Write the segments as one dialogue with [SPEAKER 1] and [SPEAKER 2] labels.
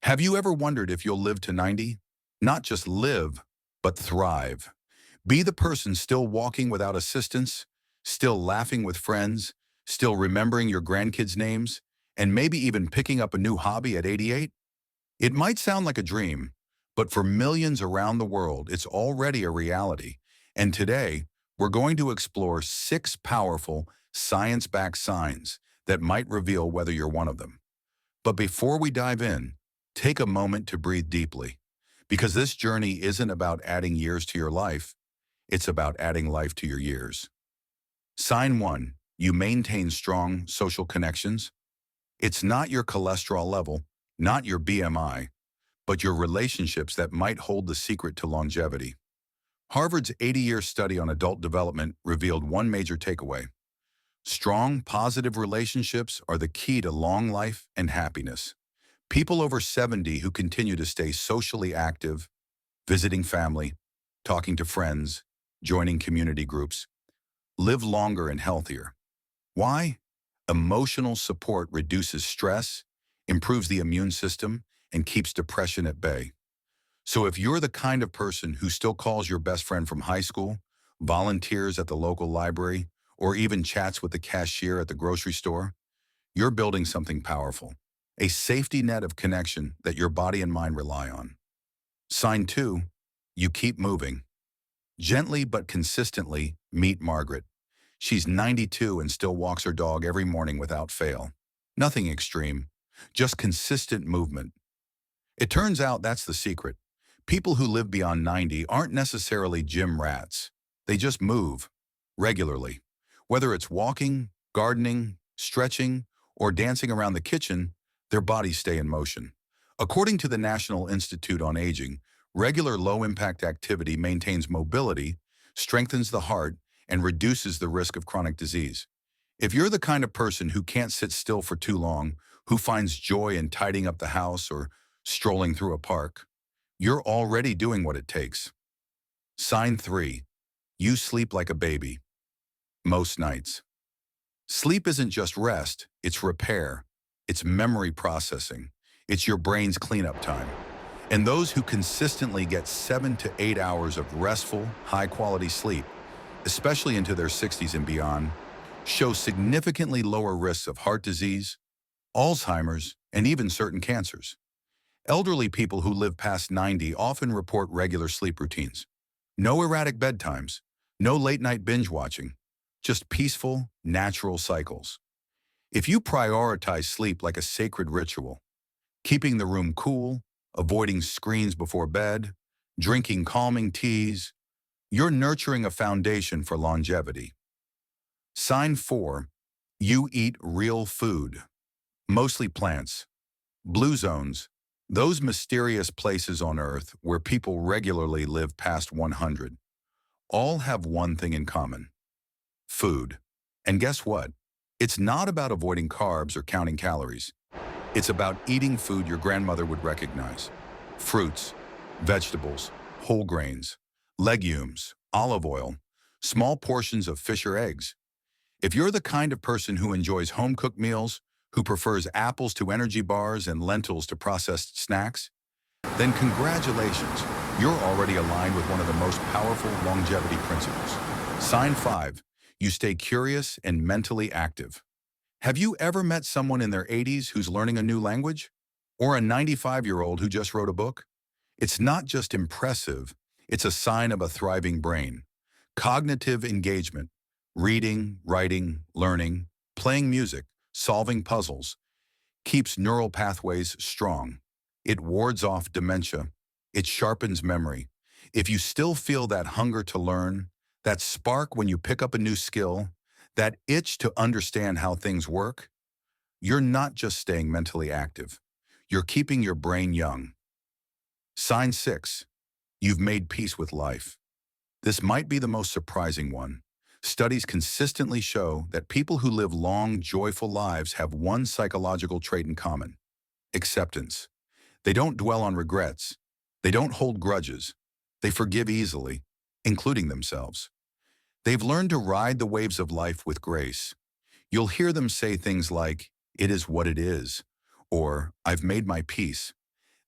[SPEAKER 1] Have you ever wondered if you'll live to 90? Not just live, but thrive. Be the person still walking without assistance, still laughing with friends, still remembering your grandkids' names, and maybe even picking up a new hobby at 88? It might sound like a dream, but for millions around the world, it's already a reality. And today, we're going to explore 6 powerful, science-backed signs that might reveal whether you're one of them. But before we dive in, take a moment to breathe deeply, because this journey isn't about adding years to your life, it's about adding life to your years. Sign 1, you maintain strong social connections. It's not your cholesterol level, not your BMI, but your relationships that might hold the secret to longevity. Harvard's 80-year study on adult development revealed one major takeaway. Strong, positive relationships are the key to long life and happiness. People over 70 who continue to stay socially active, visiting family, talking to friends, joining community groups, live longer and healthier. Why? Emotional support reduces stress, improves the immune system, and keeps depression at bay. So if you're the kind of person who still calls your best friend from high school, volunteers at the local library, or even chats with the cashier at the grocery store, you're building something powerful, a safety net of connection that your body and mind rely on. Sign 2, you keep moving. Gently but consistently, meet Margaret. She's 92 and still walks her dog every morning without fail. Nothing extreme, just consistent movement. It turns out that's the secret. People who live beyond 90 aren't necessarily gym rats. They just move, regularly. Whether it's walking, gardening, stretching, or dancing around the kitchen, their bodies stay in motion. According to the National Institute on Aging, regular low-impact activity maintains mobility, strengthens the heart, and reduces the risk of chronic disease. If you're the kind of person who can't sit still for too long, who finds joy in tidying up the house or strolling through a park, you're already doing what it takes. Sign 3, you sleep like a baby. Most nights. Sleep isn't just rest, it's repair. It's memory processing. It's your brain's cleanup time. And those who consistently get 7 to 8 hours of restful, high-quality sleep, especially into their 60s and beyond, show significantly lower risks of heart disease, Alzheimer's, and even certain cancers. Elderly people who live past 90 often report regular sleep routines. No erratic bedtimes, no late-night binge watching, just peaceful, natural cycles. If you prioritize sleep like a sacred ritual, keeping the room cool, avoiding screens before bed, drinking calming teas, you're nurturing a foundation for longevity. Sign 4, you eat real food, mostly plants. Blue zones, those mysterious places on Earth where people regularly live past 100, all have one thing in common: food. And guess what? It's not about avoiding carbs or counting calories. It's about eating food your grandmother would recognize. Fruits, vegetables, whole grains, legumes, olive oil, small portions of fish or eggs. If you're the kind of person who enjoys home-cooked meals, who prefers apples to energy bars and lentils to processed snacks, then congratulations, you're already aligned with one of the most powerful longevity principles. Sign 5, you stay curious and mentally active. Have you ever met someone in their 80s who's learning a new language? Or a 95-year-old who just wrote a book? It's not just impressive, it's a sign of a thriving brain. Cognitive engagement, reading, writing, learning, playing music, solving puzzles, keeps neural pathways strong. It wards off dementia. It sharpens memory. If you still feel that hunger to learn, that spark when you pick up a new skill, that itch to understand how things work, you're not just staying mentally active. You're keeping your brain young. Sign 6, you've made peace with life. This might be the most surprising one. Studies consistently show that people who live long, joyful lives have one psychological trait in common: acceptance. They don't dwell on regrets. They don't hold grudges. They forgive easily, including themselves. They've learned to ride the waves of life with grace. You'll hear them say things like, "It is what it is," or "I've made my peace."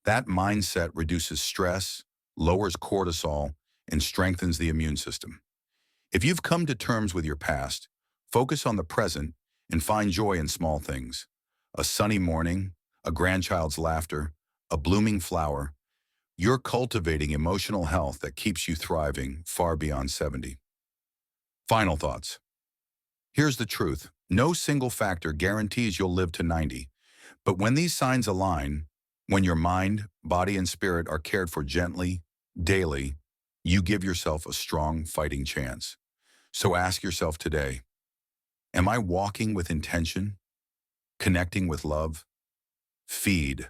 [SPEAKER 1] That mindset reduces stress, lowers cortisol, and strengthens the immune system. If you've come to terms with your past, focus on the present and find joy in small things. A sunny morning, a grandchild's laughter, a blooming flower. You're cultivating emotional health that keeps you thriving far beyond 70. Final thoughts. Here's the truth. No single factor guarantees you'll live to 90. But when these signs align, when your mind, body, and spirit are cared for gently, daily, you give yourself a strong fighting chance. So ask yourself today, am I walking with intention, connecting with love? Feed,